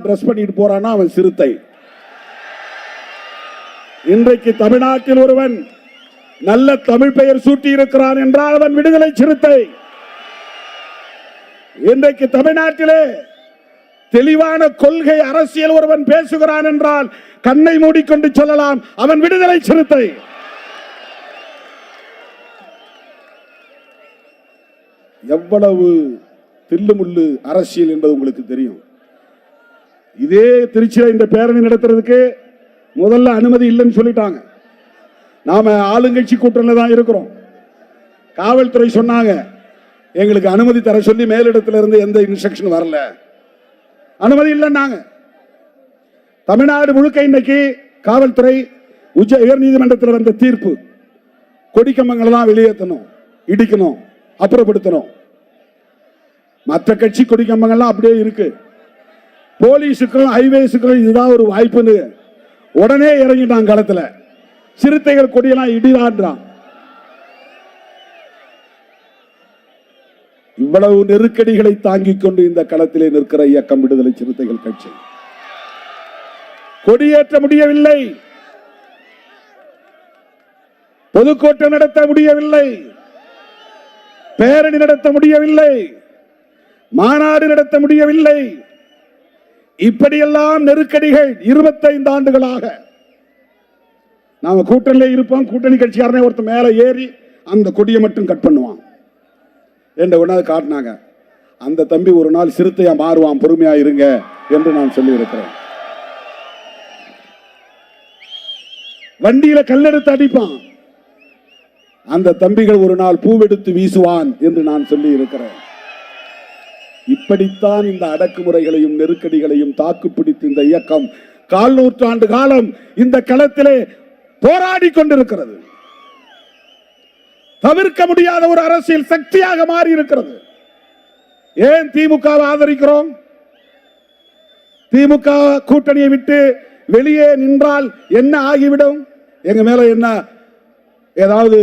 Dress பண்ணிட்டு போறான்னா அவன் சிறுத்தை. இன்றைக்கு தமிழ்நாட்டில் ஒருவன் நல்ல தமிழ் பெயர் சூட்டி இருக்கிறான் என்றால் அவன் விடுதலை சிறுத்தை. இன்றைக்கு தமிழ்நாட்டிலே தெளிவான கொள்கை அரசியல் ஒருவன் பேசுகிறான் என்றால் கண்ணை மூடிக்கொண்டு சொல்லலாம், அவன் விடுதலை சிறுத்தை. எவ்வளவு தில்லுமுள்ளு அரசியல் என்பது உங்களுக்கு தெரியும். இதே திருச்சியில் இந்த பேரணி நடத்துறதுக்கு முதல்ல அனுமதி இல்லைன்னு சொல்லிட்டாங்க. நாம ஆளுங்கட்சி கூட்டணியில் தான் இருக்கிறோம். காவல்துறை சொன்னாங்க, எங்களுக்கு அனுமதி தர சொல்லி மேலிடத்துல இருந்து எந்த இன்ஸ்ட்ரக்ஷன் வரல, அனுமதி இல்லைன்னாங்க. தமிழ்நாடு முழுக்க இன்னைக்கு காவல்துறை உயர் நீதிமன்றத்தில் வந்த தீர்ப்பு, கொடிக்கம்பங்களை தான் வெளியேற்றணும், இடிக்கணும், அப்புறப்படுத்தணும். மற்ற கட்சி கொடிக்கம்பங்கள்லாம் அப்படியே இருக்கு. போலீஸுக்கும் ஹைவேஸுக்கும் இதுதான் ஒரு வாய்ப்புன்னு உடனே இறங்கிட்டான் களத்துல. சிறுத்தைகள் கொடியெல்லாம் இடிதான்றான். இவ்வளவு நெருக்கடிகளை தாங்கிக் கொண்டு இந்த களத்திலே நிற்கிற இயக்கம் விடுதலை சிறுத்தைகள் கட்சி. கொடியேற்ற முடியவில்லை, பொதுக்கூட்டம் நடத்த முடியவில்லை, பேரணி நடத்த முடியவில்லை, மாநாடு நடத்த முடியவில்லை. இப்படியெல்லாம் நெருக்கடிகள் 25 ஆண்டுகளாக. நாம கூட்டணியில இருப்போம், கூட்டணி கட்சிக்காரனே ஒருத்தர் மேல ஏறி அந்த கொடியை மட்டும் கட் பண்ணுவான் என்ற ஒன்றாவது காட்டினாங்க. அந்த தம்பி ஒரு நாள் சிறுத்தையா மாறுவான், பொறுமையா இருங்க என்று நான் சொல்லி இருக்கிறேன். வண்டியில கல்லெடுத்து அடிப்பான், அந்த தம்பிகள் ஒரு நாள் பூவெடுத்து வீசுவான் என்று நான் சொல்லி இருக்கிறேன். இப்படித்தான் இந்த அடக்குமுறைகளையும் நெருக்கடிகளையும் தாக்குப்பிடித்து இந்த இயக்கம் 1/4 நூற்றாண்டு காலம் இந்த களத்திலே போராடி கொண்டிருக்கிறது. தவிர்க்க முடியாத ஒரு அரசியல் சக்தியாக மாறி இருக்கிறது. ஏன் திமுகவை ஆதரிக்கிறோம்? திமுக கூட்டணியை விட்டு வெளியே நின்றால் என்ன ஆகிவிடும்? எங்க மேல என்ன ஏதாவது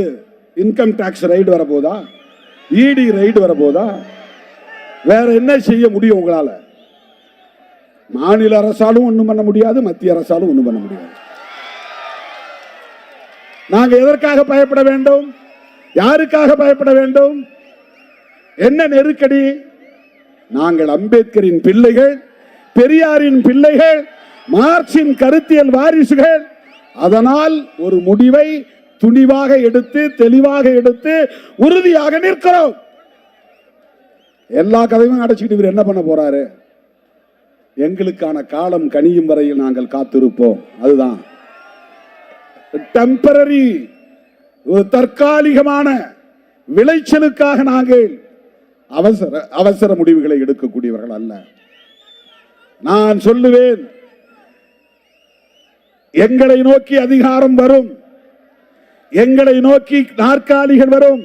இன்கம் டாக்ஸ் ரைடு வரப்போதா? இடி ரைடு வரப்போதா? வேற என்ன செய்ய முடியும் உங்களால? மாநில அரசாலும் ஒண்ணும் பண்ண முடியாது, மத்திய அரசாலும் ஒண்ணும் பண்ண முடியாது. நாங்க எதற்காக பயப்பட வேண்டும்? யாருக்காக பயப்பட வேண்டும்? என்ன நெருக்கடி? நாங்கள் அம்பேத்கரின் பிள்ளைகள், பெரியாரின் பிள்ளைகள், மார்க்சின் கருத்தியல் வாரிசுகள். அதனால் ஒரு முடிவை துணிவாக எடுத்து, தெளிவாக எடுத்து, உறுதியாக நிற்கிறோம். எல்லா கதையும் அடைச்சிக்கிட்டு இவர் என்ன பண்ண போறாரு? எங்களுக்கான காலம் கனியும் வரையில் நாங்கள் காத்திருப்போம். அதுதான் டெம்பரரி, ஒரு தற்காலிகமான விளைச்சலுக்காக நாங்கள் அவசர முடிவுகளை எடுக்கக்கூடியவர்கள் அல்ல. நான் சொல்லுவேன், எங்களை நோக்கி அதிகாரம் வரும், எங்களை நோக்கி நாற்காலிகள் வரும்,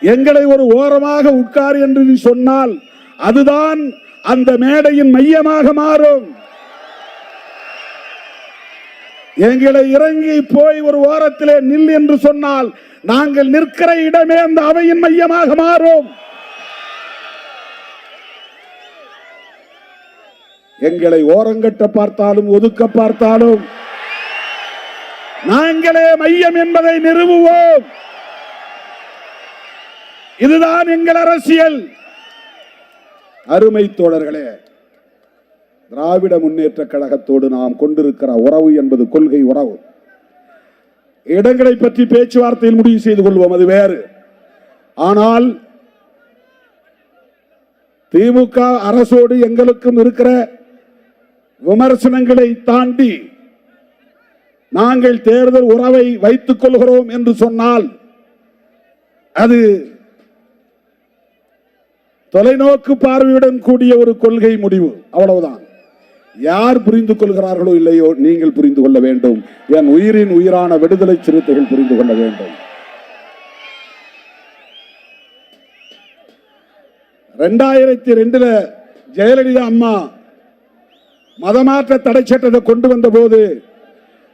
எங்களை ஒரு ஓரமாக உட்கார் என்று சொன்னால் அதுதான் அந்த மேடையின் மையமாக மாறும். எங்களை இறங்கி போய் ஒரு ஓரத்திலே நில் என்று சொன்னால் நாங்கள் நிற்கிற இடமே அந்த அவையின் மையமாக மாறும். எங்களை ஓரங்கட்ட பார்த்தாலும் ஒதுக்க பார்த்தாலும் நாங்களே மையம் என்பதை நிறுவுவோம். இதுதான் எங்கள் அரசியல். அருமை தோழர்களே, திராவிட முன்னேற்ற கழகத்தோடு நாம் கொண்டிருக்கிற உறவு என்பது கொள்கை உறவு. இடங்களை பற்றி பேச்சுவார்த்தையில் முடிவு செய்து கொள்வோம், அது வேறு. ஆனால் திமுக அரசோடு எங்களுக்கும் இருக்கிற விமர்சனங்களை தாண்டி நாங்கள் தேர்தல் உறவை வைத்துக் கொள்கிறோம் என்று சொன்னால் அது தொலைநோக்கு பார்வையுடன் கூடிய ஒரு கொள்கை முடிவு, அவ்வளவுதான். யார் புரிந்து கொள்கிறார்களோ இல்லையோ, நீங்கள் புரிந்து கொள்ள வேண்டும். என் உயிரின் உயிரான விடுதலை சிறுத்தைகள் புரிந்து கொள்ள வேண்டும். 2002 ஜெயலலிதா அம்மா மதமாற்ற தடை சட்டத்தை கொண்டு வந்த போது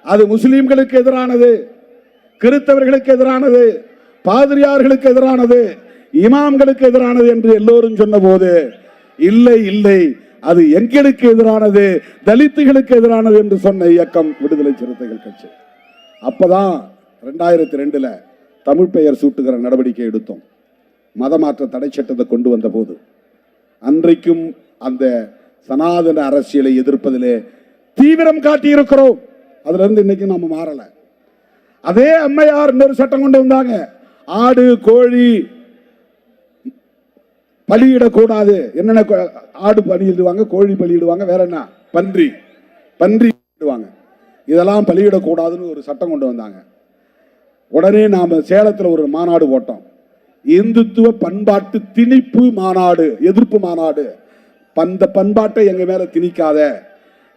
அது முஸ்லிம்களுக்கு எதிரானது, கிறிஸ்தவர்களுக்கு எதிரானது, பாதிரியார்களுக்கு எதிரானது, இமாம்களுக்கு எதிரானது என்று எல்லோரும் சொன்ன போது இல்லை இல்லை, அது எங்களுக்கு எதிரானது, தலித்துகளுக்கு எதிரானது என்று சொன்ன இயக்கம் விடுதலை சிறுத்தைகள் கட்சி. அப்பதான் 2002 தமிழ் பெயர் சூட்டுகிற நடவடிக்கை எடுத்தோம். மதமாற்ற தடை சட்டத்தை கொண்டு வந்த போது அன்றைக்கும் அந்த சனாதன அரசியலை எதிர்ப்பதிலே தீவிரம் காட்டியிருக்கிறோம். அதுல இருந்து இன்னைக்கு நாம மாறல. அதே அம்மையார் இன்னொரு சட்டம் கொண்டு வந்தாங்க. ஆடு கோழி பலியிடக்கூடாது. என்னென்ன ஆடு பலியிடுவாங்க, கோழி பலியிடுவாங்க, வேற என்ன பன்றி பலியிடுவாங்க. இதெல்லாம் பலியிடக்கூடாதுன்னு ஒரு சட்டம் கொண்டு வந்தாங்க. உடனே நாம சேலத்தில் ஒரு மாநாடு போட்டோம். இந்துத்துவ பண்பாட்டு திணிப்பு மாநாடு, எதிர்ப்பு மாநாடு. அந்த பண்பாட்டை எங்க மேல திணிக்காத.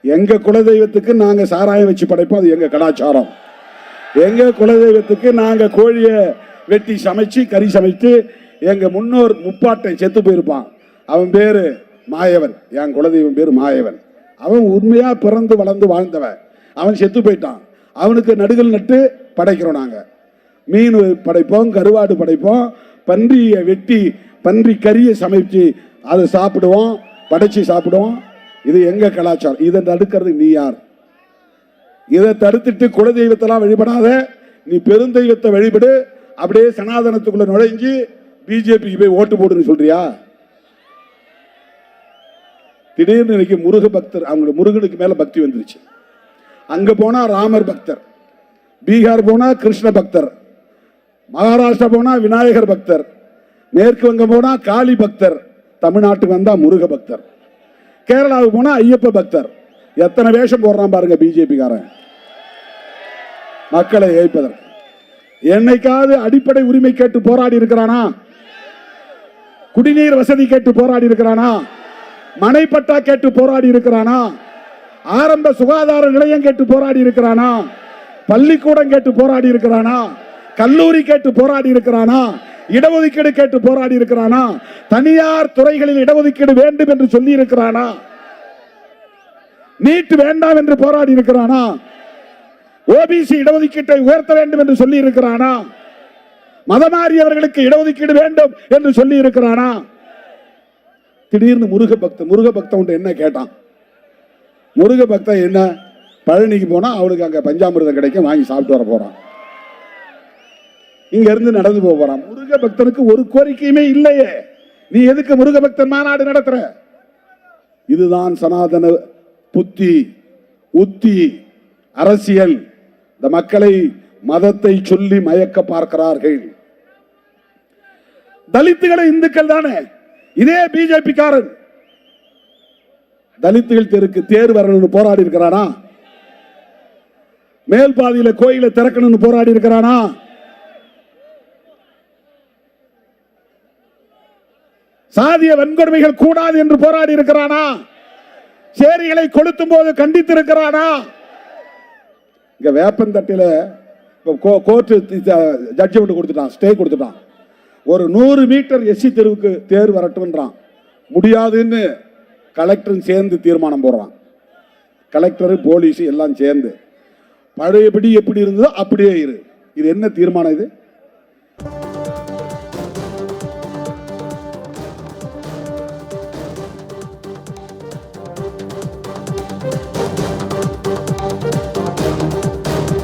எங்க குலதெய்வத்துக்கு நாங்க சாராயம் வச்சு படைப்போம், அது எங்க கலாச்சாரம். எங்க குலதெய்வத்துக்கு நாங்க கோழியை வெட்டி சமைச்சு கறி சமைத்து, எங்க முன்னோர் முப்பாட்டை செத்து போயிருப்பான், அவன் பேரு மாயவன், என் குலதெய்வம் பேரு மாயவன். அவன் உண்மையா பிறந்து வளர்ந்து வாழ்ந்தவன், அவன் செத்து போயிட்டான். அவனுக்கு நடுகள் நட்டு படைக்கிறோம். நாங்க மீன் படைப்போம், கருவாடு படைப்போம், பன்றியை வெட்டி பன்றி கறியை சமைச்சு அதை சாப்பிடுவோம், படைச்சு சாப்பிடுவோம். இது எங்க கலாச்சாரம். இதை தடுக்கிறது நீ யார்? இதை தடுத்துட்டு குலதெய்வத்தெல்லாம் வழிபடாத, நீ பெருந்தெய்வத்தை வழிபடு, அப்படியே சனாதனத்துக்குள்ள நுழைஞ்சு பிஜேபிக்கு போய் ஓட்டு போடுன்னு சொல்றியா? திடீர்னு இன்னைக்கு முருக பக்தர், அவங்களுக்கு முருகனுக்கு மேல பக்தி வந்துருச்சு. அங்க போனா ராமர் பக்தர், பீகார் போனா கிருஷ்ண பக்தர், மகாராஷ்டிரா போனா விநாயகர் பக்தர், மேற்கு வங்கம் போனா காளி பக்தர், தமிழ்நாட்டுக்கு வந்தா முருக பக்தர், கேரளாவுக்கு போனா ஐயப்ப பக்தர். எத்தனை வேஷம் போடுறான் பாருங்க பிஜேபி காரன் மக்களை ஏய்ப்பதற்கு. என்னைக்காவது அடிப்படை உரிமை கேட்டு போராடி இருக்கிறானா? குடிநீர் வசதி கேட்டு போராடி இருக்கிறானா? மனைப்பட்டா கேட்டு போராடி இருக்கிறானா? ஆரம்ப சுகாதார நிலையம் கேட்டு போராடி இருக்கிறானா? பள்ளிக்கூடம் கேட்டு போராடி இருக்கிறானா? கல்லூரி கேட்டு போராடி இருக்கிறானா? இடஒதுக்கீடு கேட்டு போராடி இருக்கிறானா? தனியார் துறைகளில் இடஒதுக்கீடு வேண்டும் என்று சொல்லி இருக்கிறானா? நீட் வேண்டாம் என்று போராடி இருக்கிறானா? ஓபிசி இடஒதுக்கீட்டை உயர்த்த வேண்டும் என்று சொல்லி இருக்கிறானா? மதமாறியவர்களுக்கு இடஒதுக்கீடு வேண்டும் என்று சொல்லி இருக்கிறானா? திடீர்னு முருக பக்தன் என்ன கேட்டான்? முருக பக்தன் என்ன, பழனிக்கு போனா அவனுக்கு அங்க பஞ்சாமிர்தம் கிடைக்கும், வாங்கி சாப்பிட்டு வர போறான், இங்க இருந்து நடந்து போறான். முருக பக்தனுக்கு ஒரு கோரிக்கையுமே இல்லையே, நீ எதுக்கு முருக பக்தன் மாநாடு நடத்துற? இதுதான் சனாதன புத்தி, உத்தி, அரசியல். இந்த மக்களை மதத்தை சொல்லி மயக்க பார்க்கிறார்கள். தலித்துகளை இந்துக்கள் தானே. இதே பிஜேபி காரன் தலித்துகள் தெருக்கு தேர் வரணும்னு போராடி இருக்கிறானா? மேல் பாதியில கோயிலை திறக்கணும்னு போராடி இருக்கிறானா? சாதிய வன்கொடுமைகள் கூடாது என்று போராடி இருக்கிறானா? சேரிகளை கொளுத்தும் போது கண்டித்திருக்கிறானா? இங்க வேப்பந்தட்டில கோர்ட் ஜட்ஜ்மெண்ட் கொடுத்துட்டான், ஸ்டே கொடுத்துட்டான். ஒரு 100 மீட்டர் எஸ்சி தெருவுக்கு தேர் வரட்டும்ன்றான். முடியாதுன்னு கலெக்டரும் சேர்ந்து தீர்மானம் போடுறான். கலெக்டர் போலீஸ் எல்லாம் சேர்ந்து பழையபடி எப்படி இருந்ததோ அப்படியே இரு. இது என்ன தீர்மானம் இது?